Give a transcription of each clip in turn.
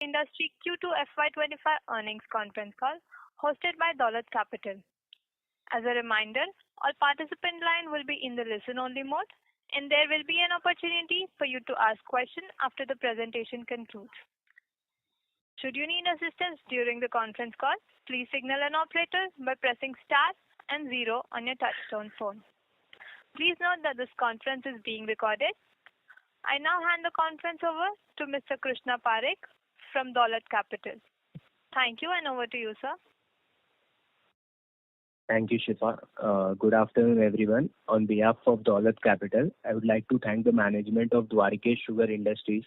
Industry Q2 FY25 earnings conference call hosted by Dolat Capital. As a reminder, all participant line will be in the listen-only mode, and there will be an opportunity for you to ask questions after the presentation concludes. Should you need assistance during the conference call, please signal an operator by pressing star and 0 on your touchtone phone. Please note that this conference is being recorded. I now hand the conference over to Mr. Krishna Parekh from Dolat Capital. Thank you, and over to you, sir. Thank you, Shifa. Good afternoon, everyone. On behalf of Dolat Capital, I would like to thank the management of Dwarikesh Sugar Industries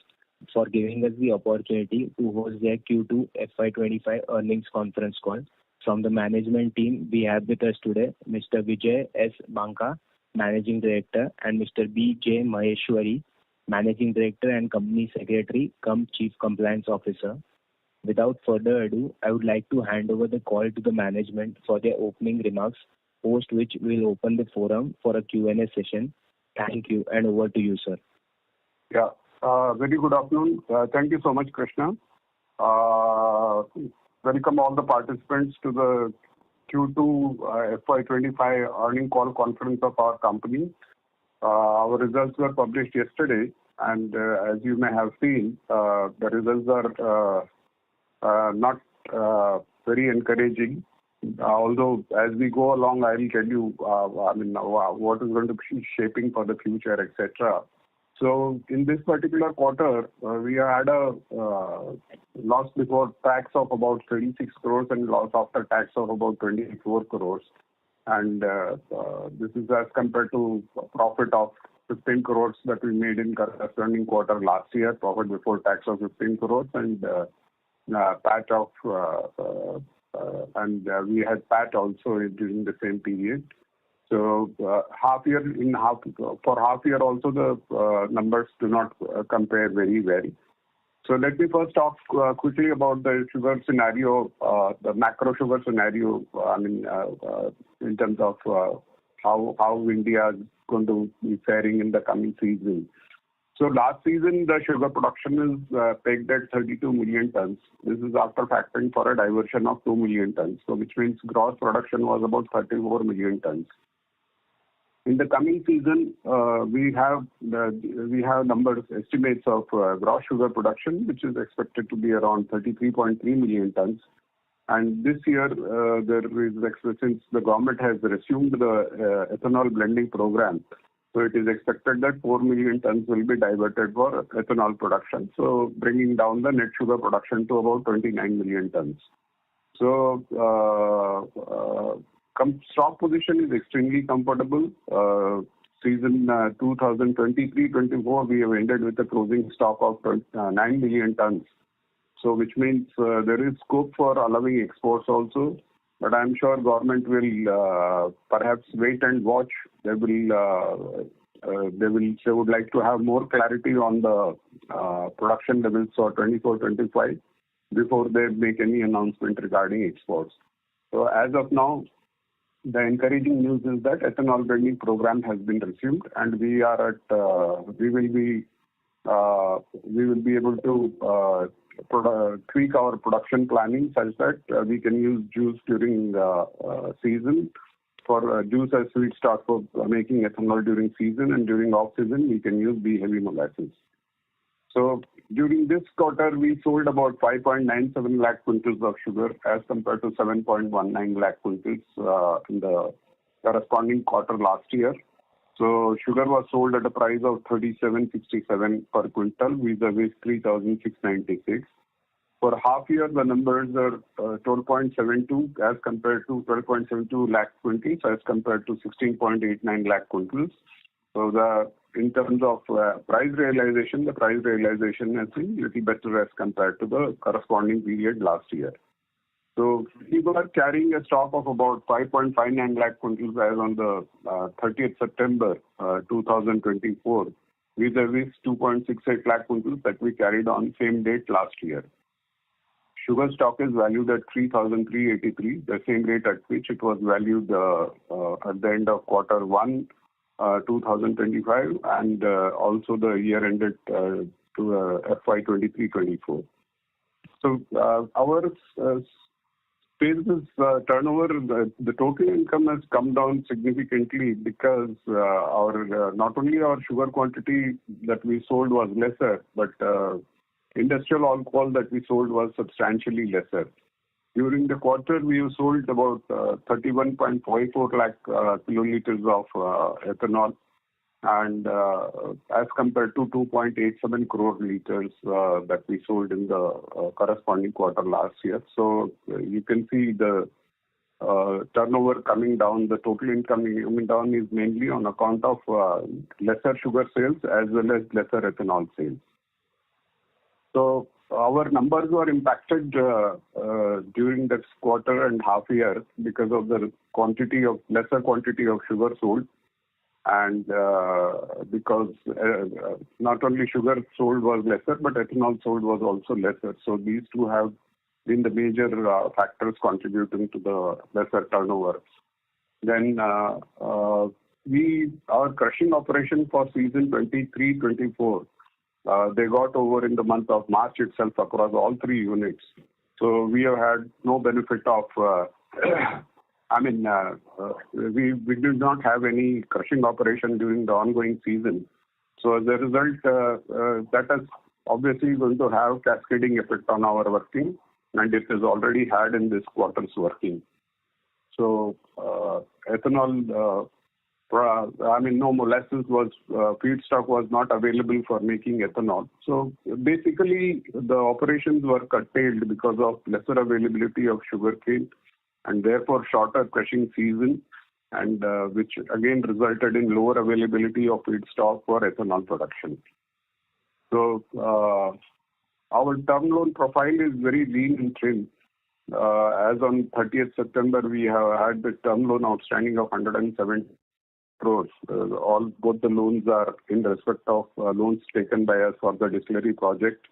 for giving us the opportunity to host their Q2 FY25 earnings conference call. From the management team, we have with us today Mr. Vijay S. Banka, Managing Director, and Mr. B. J. Maheshwari, Managing Director and Company Secretary cum Chief Compliance Officer. Without further ado, I would like to hand over the call to the management for their opening remarks, post which we will open the forum for a Q&A session. Thank you, and over to you, sir. Yeah, very good afternoon. Thank you so much, Krishna. Welcome all the participants to the Q2 FY25 earning call conference of our company. Our results were published yesterday, and as you may have seen, the results are not very encouraging. Although as we go along, I will tell you, what is going to be shaping for the future, etc. So in this particular quarter, we had a loss before tax of about 36 crores and loss after tax of about 24 crores. And this is as compared to profit of 15 crores that we made in corresponding quarter last year, profit before tax of 15 crores, and PAT of we had PAT also during the same period. So for half year also the numbers do not compare very well. So let me first talk quickly about the sugar scenario, the macro sugar scenario. In terms of how India is going to be faring in the coming season. So last season the sugar production is pegged at 32 million tons. This is after factoring for a diversion of 2 million tons. So which means gross production was about 34 million tons. In the coming season, we have numbers estimates of gross sugar production, which is expected to be around 33.3 million tons. And this year, since the government has resumed the ethanol blending program, so it is expected that 4 million tons will be diverted for ethanol production, so bringing down the net sugar production to about 29 million tons. So stock position is extremely comfortable. Season 2023-24, we have ended with a closing stock of 9 million tons. So which means there is scope for allowing exports also. But I'm sure government will perhaps wait and watch. They would like to have more clarity on the production levels for 24-25 before they make any announcement regarding exports. So as of now, the encouraging news is that ethanol blending program has been resumed, and we will be able to tweak our production planning such that we can use juice during the season for juice as feedstock for making ethanol during season, and during off season we can use B-heavy molasses. So during this quarter, we sold about 5.97 lakh quintals of sugar as compared to 7.19 lakh quintals in the corresponding quarter last year. So sugar was sold at a price of 37.67 per quintal vis-a-vis 3,696. For half year, the numbers are 12.72 as compared to 12.72 lakh quintals as compared to 16.89 lakh quintals. So in terms of price realization, the price realization has been a little better as compared to the corresponding period last year. So we were carrying a stock of about 5.59 lakh quintals as on the 30th September 2024, vis-a-vis 2.68 lakh quintals that we carried on same date last year. Sugar stock is valued at 3,383, the same rate at which it was valued at the end of quarter 1 2025, and also the year ended to FY23-24. So our sales turnover, the total income has come down significantly because our not only our sugar quantity that we sold was lesser, but industrial alcohol that we sold was substantially lesser. During the quarter, we have sold about 31.54 lakh kiloliters of ethanol, and as compared to 2.87 crore liters that we sold in the corresponding quarter last year. So you can see the turnover coming down, the total income coming down is mainly on account of lesser sugar sales as well as lesser ethanol sales. So our numbers were impacted during this quarter and half year because of the lesser quantity of sugar sold, and because not only sugar sold was lesser, but ethanol sold was also lesser. So these two have been the major factors contributing to the lesser turnover. Then our crushing operation for season 23-24, they got over in the month of March itself across all three units. So we have had no benefit of we did not have any crushing operation during the ongoing season. So as a result, that is obviously going to have cascading effect on our working, and it has already had in this quarter's working. So ethanol, no molasses feedstock was not available for making ethanol. So basically, the operations were curtailed because of lesser availability of sugarcane, and therefore shorter crushing season, and which again resulted in lower availability of feedstock for ethanol production. So our term loan profile is very lean and thin. As on 30th September, we have had the term loan outstanding of 107 crores. Both the loans are in respect of loans taken by us for the distillery project.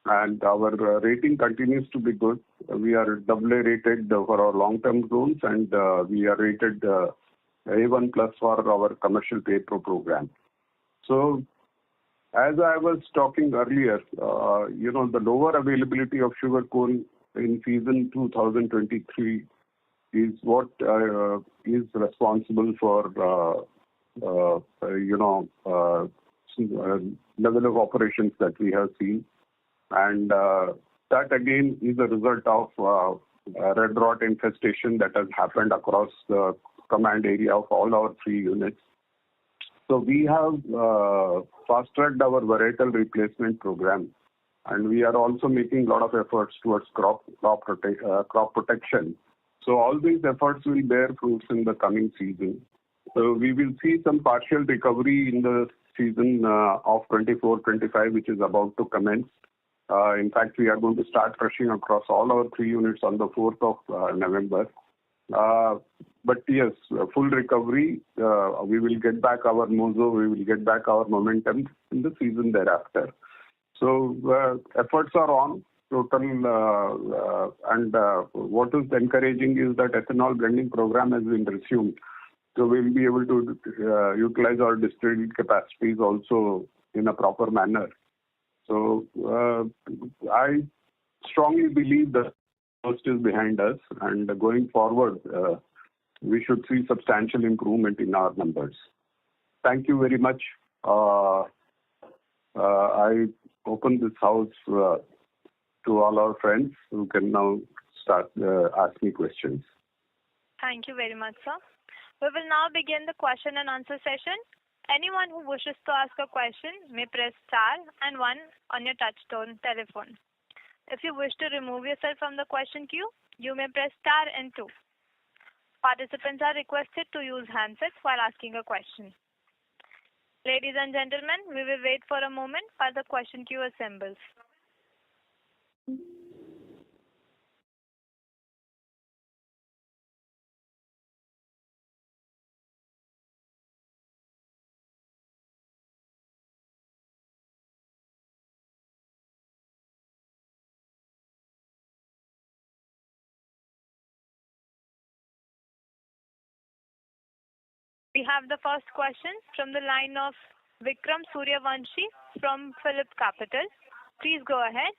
And our rating continues to be good. We are AA rated for our long-term loans, and we are rated A1 plus for our commercial paper program. So, as I was talking earlier, the lower availability of sugarcane in season 2023 is what is responsible for level of operations that we have seen. And that again is a result of red rot infestation that has happened across the command area of all our three units. So we have fast-tracked our varietal replacement program, and we are also making a lot of efforts towards crop protection. So all these efforts will bear fruits in the coming season. So we will see some partial recovery in the season of 24-25, which is about to commence. In fact, we are going to start crushing across all our three units on the 4th of November. But yes, full recovery, we will get back our mojo, we will get back our momentum in the season thereafter. So efforts are on total, and what is encouraging is that ethanol blending program has been resumed. So we will be able to utilize our distilled capacities also in a proper manner. So I strongly believe that worst is behind us, and going forward, we should see substantial improvement in our numbers. Thank you very much. I open this house to all our friends who can now start ask me questions. Thank you very much, sir. We will now begin the question and answer session. Anyone who wishes to ask a question may press star and 1 on your touchtone telephone. If you wish to remove yourself from the question queue, you may press star and 2. Participants are requested to use handsets while asking a question. Ladies and gentlemen, we will wait for a moment while the question queue assembles. We have the first question from the line of Vikram Suryavanshi from Phillip Capital. Please go ahead.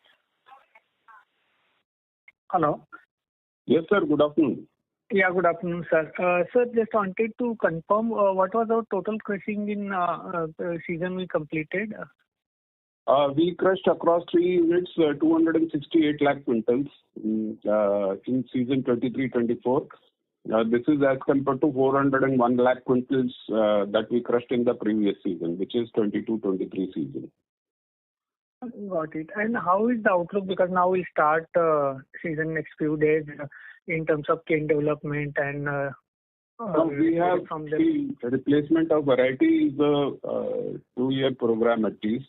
Hello. Yes, sir. Good afternoon. Yeah, good afternoon, sir. Sir, just wanted to confirm what was our total crushing in season we completed? We crushed across 3 units 268 lakh quintals in season 23-24. This is as compared to 401 lakh quintals that we crushed in the previous season, which is 22-23 season. Got it. And how is the outlook? Because now we'll start season next few days in terms of cane development and we have the replacement of variety is a 2-year program at least.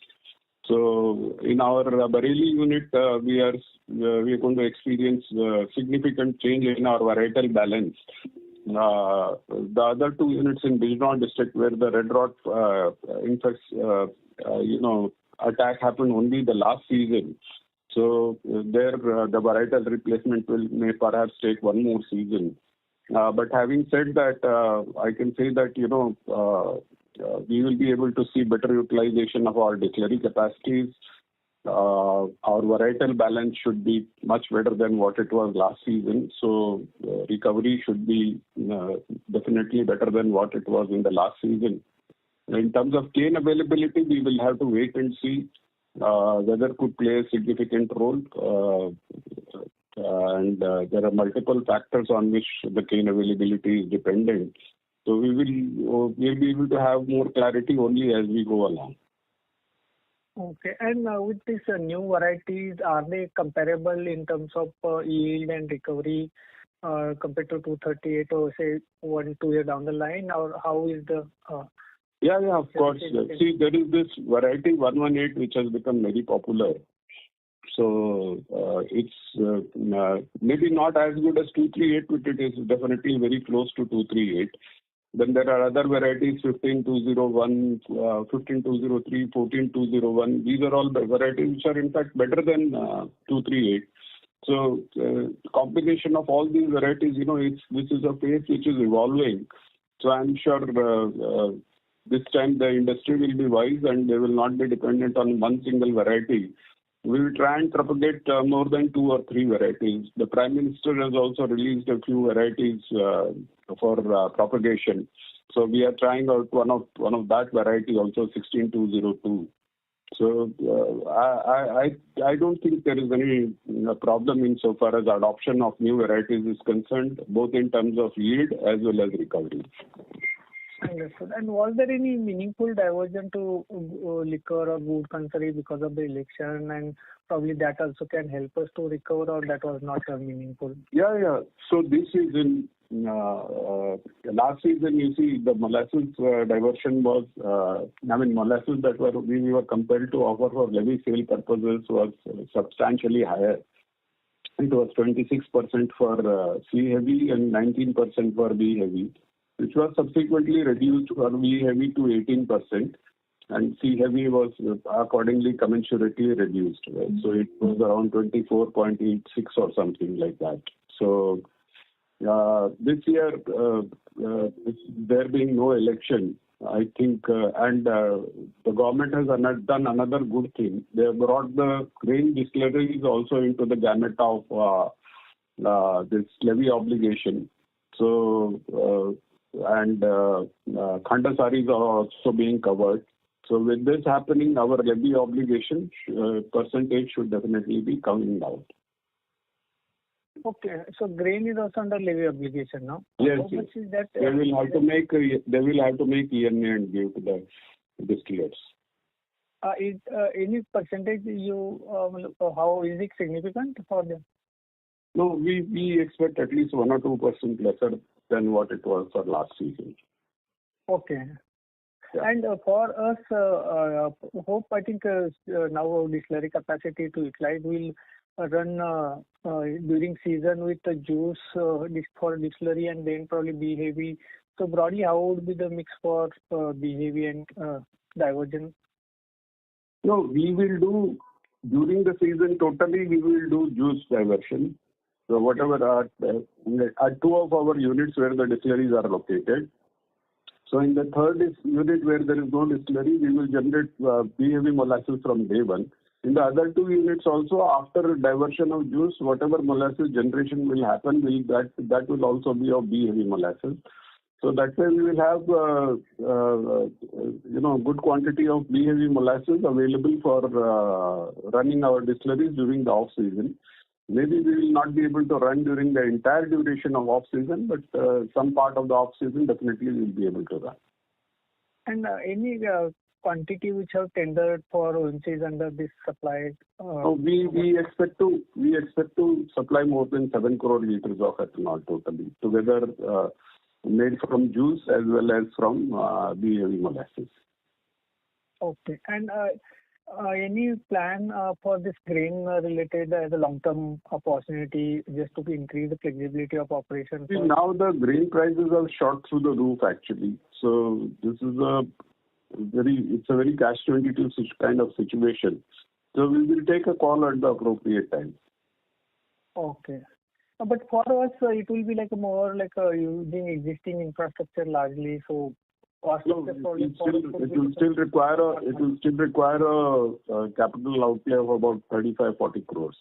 So in our Bareilly unit, we are going to experience significant change in our varietal balance. The other 2 units in Bijnor district, where the red rot attack happened only the last season. So there the varietal replacement may perhaps take 1 more season. But having said that, I can say that we will be able to see better utilization of our distillery capacities. Our varietal balance should be much better than what it was last season. So recovery should be definitely better than what it was in the last season. In terms of cane availability, we will have to wait and see. Weather could play a significant role. And there are multiple factors on which the cane availability is dependent. So we'll be able to have more clarity only as we go along. Okay. And with these new varieties, are they comparable in terms of yield and recovery compared to 238 or say 1-2 years down the line? Or how is the... Yeah, of course. See, there is this variety 118 which has become very popular. So it's maybe not as good as 238, but it is definitely very close to 238. Then there are other varieties 15201, 15203, 14201. These are all the varieties which are in fact better than 238. So combination of all these varieties, this is a phase which is evolving. So I'm sure this time the industry will be wise and they will not be dependent on one single variety. We will try and propagate more than 2 or 3 varieties. The Prime Minister has also released a few varieties for propagation. So we are trying out one of that variety also, 16202. So I don't think there is any problem insofar as adoption of new varieties is concerned, both in terms of yield as well as recovery. Understood. And was there any meaningful diversion to liquor or wood consumption because of the election, and probably that also can help us to recover, or that was not meaningful? Yeah. So this season, last season, you see the molasses diversion was, molasses that we were compelled to offer for levy sale purposes was substantially higher. It was 26% for C heavy and 19% for B heavy, which was subsequently reduced for B heavy to 18%, and C heavy was accordingly commensurately reduced. Right? So it was around 24.86 or something like that. So this year, there being no election, I think, and the government has done another good thing. They have brought the grain distilleries also into the gamut of this levy obligation. So and Khandasaris are also being covered. So with this happening, our levy obligation percentage should definitely be coming down. Okay, so grain is also under levy obligation now. Yes, How much is that? They will have to make ENA and give to the distillers. Is any percentage how is it significant for them? No, we expect at least 1 or 2% lesser than what it was for last season. Okay. Yeah. And for us, I think now distillery capacity to utilize will run during season with the juice for distillery and then probably B heavy. So broadly, how would be the mix for B heavy and diversion? No, we will do during the season totally. We will do juice diversion. So whatever are 2 of our units where the distilleries are located. So in the third unit where there is no distillery, we will generate B heavy molasses from day one. In the other 2 units also, after diversion of juice, whatever molasses generation will happen, that will also be of B-heavy molasses. So that way we will have good quantity of B-heavy molasses available for running our distilleries during the off season. Maybe we will not be able to run during the entire duration of off season, but some part of the off season definitely we will be able to run. And any quantity which have tendered for OMCs under this supply? We expect to supply more than 7 crore liters of ethanol totally, together made from juice as well as from B-heavy molasses. Okay. And any plan for this grain related as a long-term opportunity just to increase the flexibility of operation? Now the grain prices have shot through the roof actually. So this is a very catch-22 kind of situation. So we will take a call at the appropriate time. Okay. But for us, it will be like more like using existing infrastructure largely. So cost of the product it will still require a capital outlay of about 35-40 crores.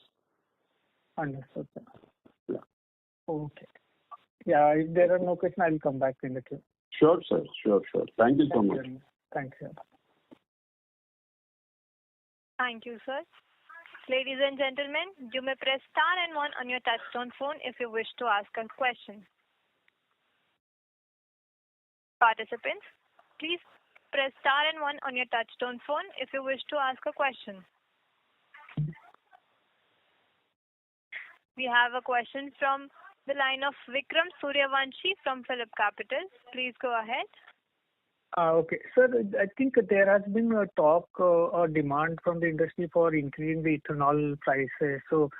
Understood, sir. Yeah. Okay. Yeah, if there are no questions, I will come back in the queue. Sure, sir. Sure. Thank you so much. Thanks, sir. Thank you, sir. Ladies and gentlemen, you may press star and 1 on your touchtone phone if you wish to ask a question. Participants, please press star and 1 on your touchtone phone if you wish to ask a question. We have a question from the line of Vikram Suryavanshi from Phillip Capital. Please go ahead. Okay. Sir, I think there has been a talk or demand from the industry for increasing the ethanol prices. So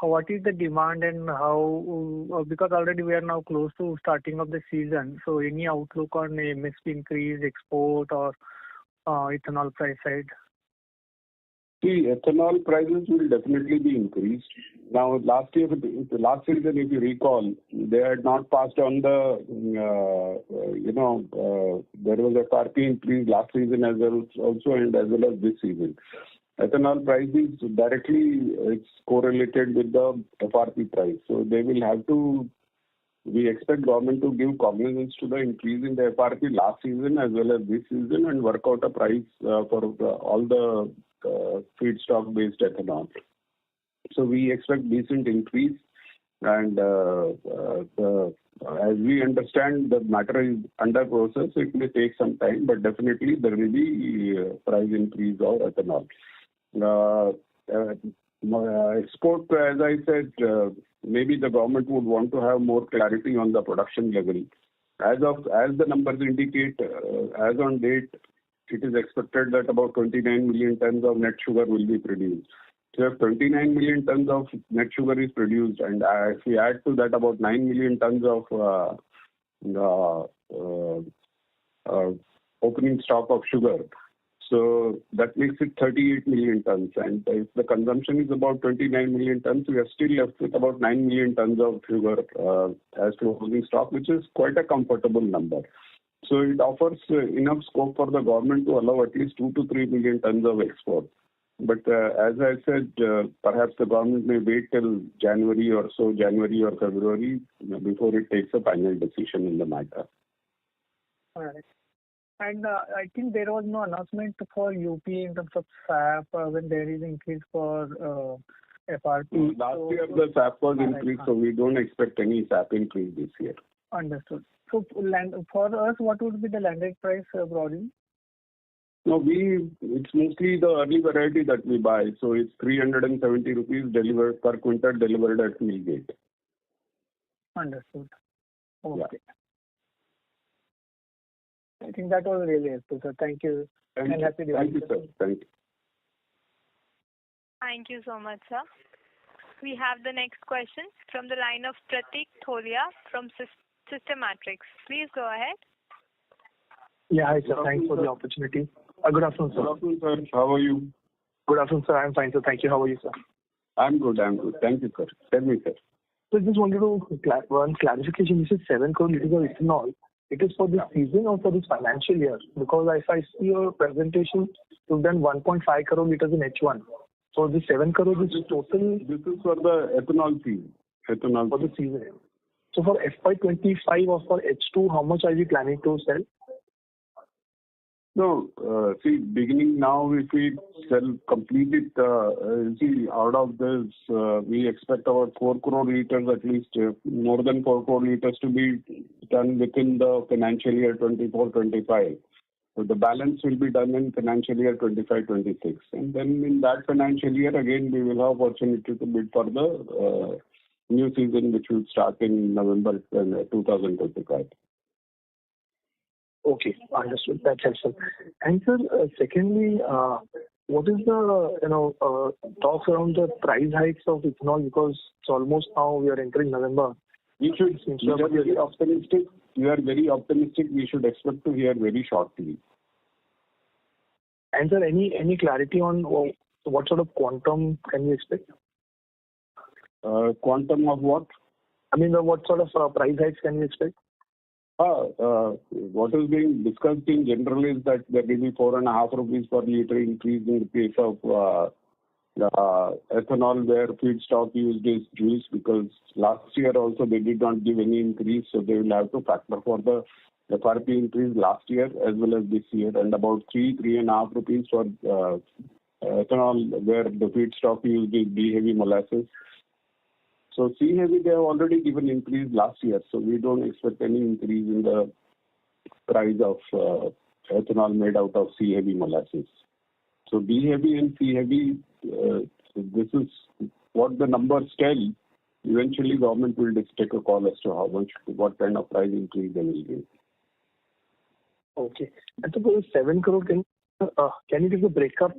what is the demand and how, because already we are now close to starting of the season. So any outlook on MSP increase, export or ethanol price side? See, ethanol prices will definitely be increased. Now, last season, if you recall, they had not passed on there was a FRP increase last season as well as this season. Ethanol prices directly, it's correlated with the FRP price. So they will have to, we expect government to give cognizance to the increase in the FRP last season as well as this season and work out a price for all the feedstock-based ethanol. So we expect decent increase, and as we understand, the matter is under process. It may take some time, but definitely there will be price increase of ethanol. Export, as I said, maybe the government would want to have more clarity on the production level. As the numbers indicate, as on date, it is expected that about 29 million tons of net sugar will be produced. So if 29 million tons of net sugar is produced, and if we add to that about 9 million tons of opening stock of sugar, so that makes it 38 million tons. And if the consumption is about 29 million tons, we are still left with about 9 million tons of sugar as closing stock, which is quite a comfortable number. So it offers enough scope for the government to allow at least 2 to 3 million tons of export. But as I said, perhaps the government may wait till January or February, before it takes a final decision in the matter. All right. And I think there was no announcement for UP in terms of SAP when there is increase for FRP. Last year the SAP was increased, so we don't expect any SAP increase this year. Understood. So for us, what would be the landed price broadly? No, it's mostly the early variety that we buy. So it's 370 rupees delivered per quintal delivered at mill gate. Understood. Okay. Yeah. I think that was really helpful, sir. Thank you. Thank you. Happy Diwali. Thank you, sir. Thank you. Thank you so much, sir. We have the next question from the line of Pratik Tholia from Systematrics. Please go ahead. Yeah, hi, sir. Thanks for the opportunity. Good afternoon, sir. Good afternoon, sir. How are you? Good afternoon, sir. I'm fine, sir. Thank you. How are you, sir? I'm good. Thank you, sir. Tell me, sir. So just wanted to one clarification. You said 7 crore liters of ethanol. It is for this season or for this financial year? Because if I see your presentation, you've done 1.5 crore liters in H1. So the 7 crore is total. This is for the ethanol season. Ethanol For the season. So for FY25 or for H2, how much are you planning to sell? No, see, beginning now, if we sell complete it, see, out of this, we expect about 4 crore liters at least, more than 4 crore liters to be done within the financial year 24-25. So the balance will be done in financial year 25-26. And then in that financial year, again, we will have opportunity to bid for the new season, which will start in November 2025. Okay, understood. That's helpful. And sir, secondly, what is the talks around the price hikes of ethanol, because it's almost now we are entering November. We are very optimistic. We are very optimistic. We should expect to hear very shortly. And sir, any clarity on what sort of quantum can we expect? Quantum of what? I mean, what sort of price hikes can we expect? What is being discussed in general is that there will be 4.5 rupees per liter increase in the case of ethanol, where feedstock used is juice, because last year also they did not give any increase, so they will have to factor for the FRP increase last year as well as this year, and about 3.5 rupees for ethanol, where the feedstock used is B-heavy molasses. So C-heavy, they have already given increase last year, so we don't expect any increase in the price of ethanol made out of C-heavy molasses. So B-heavy and C-heavy, this is what the numbers tell. Eventually, government will just take a call as to what kind of price increase they will give. Okay. And so for 7 crore, can you give the breakup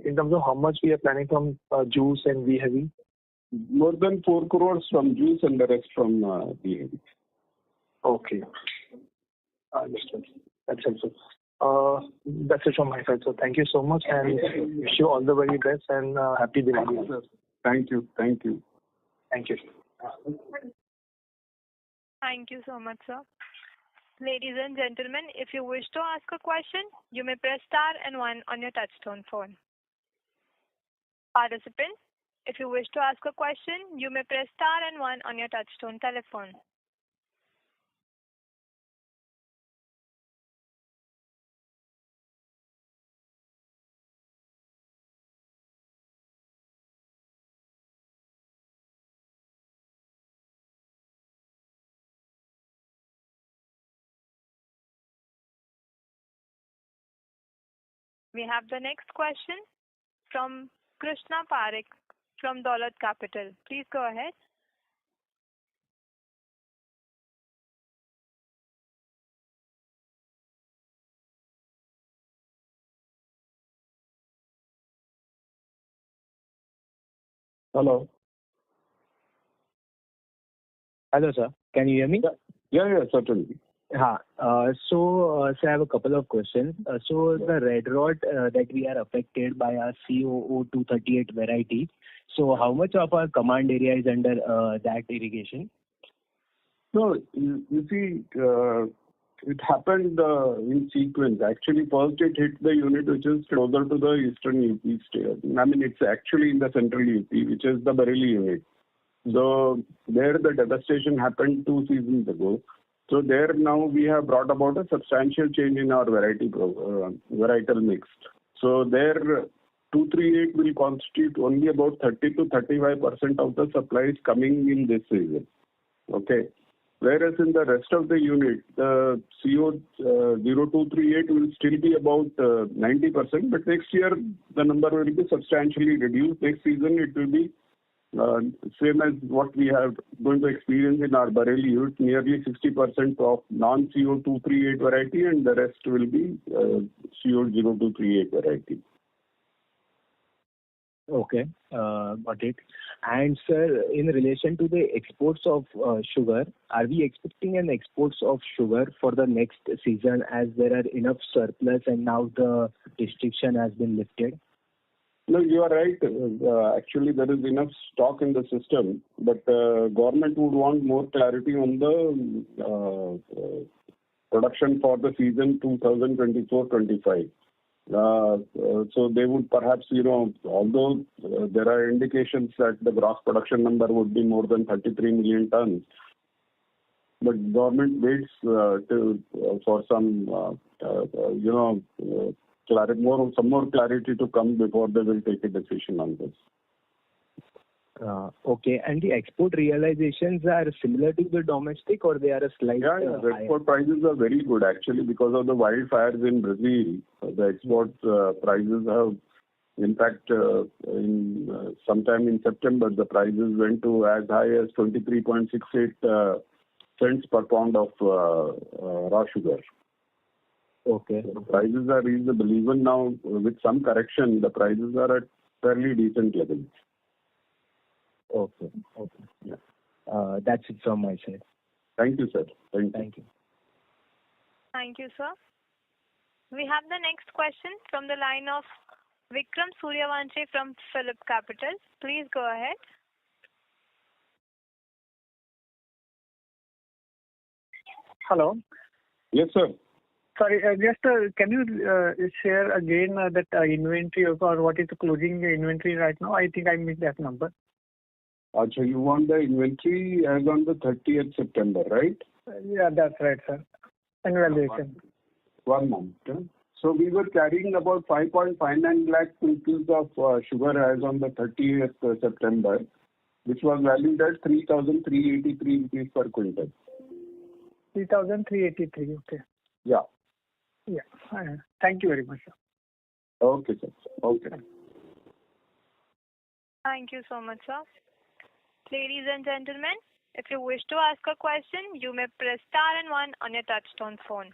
in terms of how much we are planning from juice and B-heavy? More than 4 crores from juice and the rest from B-heavy. Okay. Understood. That's helpful. That's it from my side. So thank you so much, and wish you all the very best and happy Diwali. Thank you. Thank you. Thank you. Thank you so much, sir. Ladies and gentlemen, if you wish to ask a question, you may press star and 1 on your touchtone phone. Participants, if you wish to ask a question, you may press star and 1 on your touchtone telephone. We have the next question from Krishna Parekh from Dolat Capital. Please go ahead. Hello. Hello, sir. Can you hear me? Yeah, certainly. So I have a couple of questions. So the red rot that we are affected by our COO 238 variety. So how much of our command area is under that irrigation? No, you see, it happened in sequence. Actually, first it hit the unit which is closer to the eastern UP state. I mean, it's actually in the central UP, which is the Bareilly unit. So there the devastation happened 2 seasons ago. So there now we have brought about a substantial change in our varietal mix. So there 238 will constitute only about 30 to 35% of the supplies coming in this season. Okay. Whereas in the rest of the unit, the CO 0238 will still be about 90%, but next year the number will be substantially reduced. Next season it will be same as what we are going to experience in our Bareilly unit, nearly 60% of non-CO 238 variety, and the rest will be CO 0238 variety. Okay, got it. And sir, in relation to the exports of sugar, are we expecting an exports of sugar for the next season, as there are enough surplus and now the restriction has been lifted? No, you are right. Actually, there is enough stock in the system, but government would want more clarity on the production for the season 2024-25. So they would perhaps, although there are indications that the gross production number would be more than 33 million tons, but government waits for some, some more clarity to come before they will take a decision on this. Okay. And the export realizations are similar to the domestic, or they are a slight The export prices are very good actually because of the wildfires in Brazil. The export prices have, in fact, sometime in September, the prices went to as high as 23.68 cents per pound of raw sugar. Okay. So the prices are reasonable. Even now, with some correction, the prices are at fairly decent levels. Okay. Yeah. That's it from my side. Thank you, sir. Thank you. Thank you, sir. We have the next question from the line of Vikram Suryavanshi from Phillip Capital. Please go ahead. Hello. Yes, sir. Sorry, just can you share again that inventory or what is the closing inventory right now? I think I missed that number. So you want the inventory as on the 30th September, right? Yeah, that's right, sir. Annualization. 1 month. So we were carrying about 5.59 lakh quintals of sugar as on the 30th September, which was valued at 3,383 rupees per quintal. 3,383, okay. Yeah. Yeah. Thank you very much, sir. Okay, sir. Okay. Thank you so much, sir. Ladies and gentlemen, if you wish to ask a question, you may press star and 1 on your touchtone phone.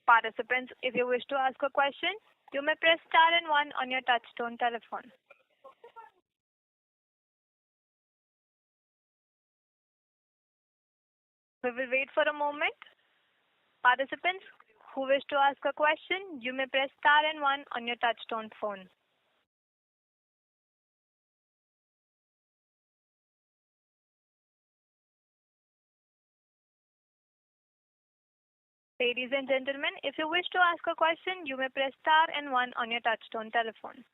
Participants, if you wish to ask a question, you may press star and 1 on your touchtone telephone. We will wait for a moment. Participants who wish to ask a question, you may press star and 1 on your touchtone phone. Ladies and gentlemen, if you wish to ask a question, you may press star and 1 on your touchtone telephone.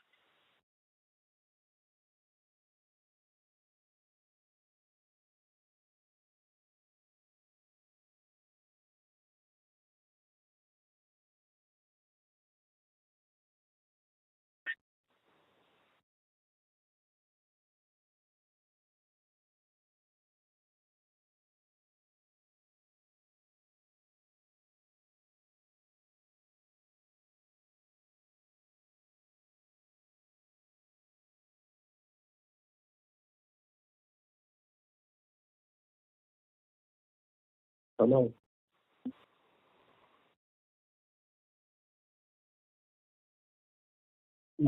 Hello.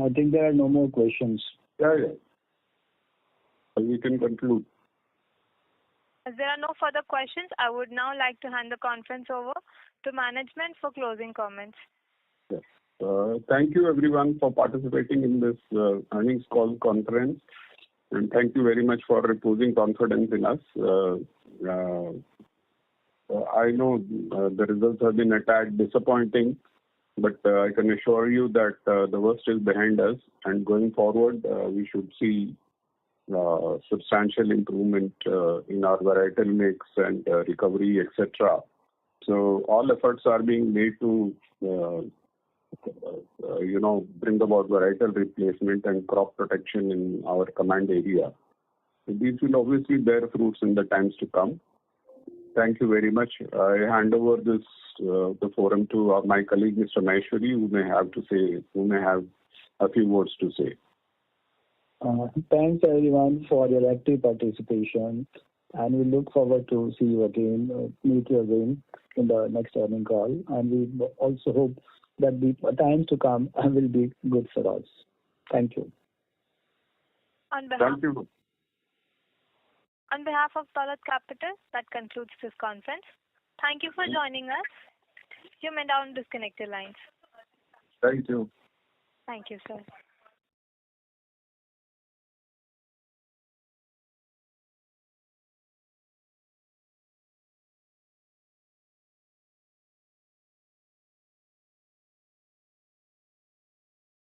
I think there are no more questions. Yeah. We can conclude. As there are no further questions, I would now like to hand the conference over to management for closing comments. Yes. Thank you everyone for participating in this earnings call conference, and thank you very much for reposing confidence in us. I know the results have been a tad disappointing, but I can assure you that the worst is behind us, and going forward we should see substantial improvement in our varietal mix and recovery, etc. So all efforts are being made to bring about varietal replacement and crop protection in our command area. So these will obviously bear fruits in the times to come. Thank you very much. I hand over the forum to my colleague Mr. Maheshwari, who may have a few words to say. Thanks everyone for your active participation, and we look forward to see you again, meet you again in the next earnings call, and we also hope that the times to come will be good for us. Thank you. On Thank you. On behalf of Dolat Capital, that concludes this conference. Thank you for joining us. You may now disconnect your lines. Thank you. Thank you, sir.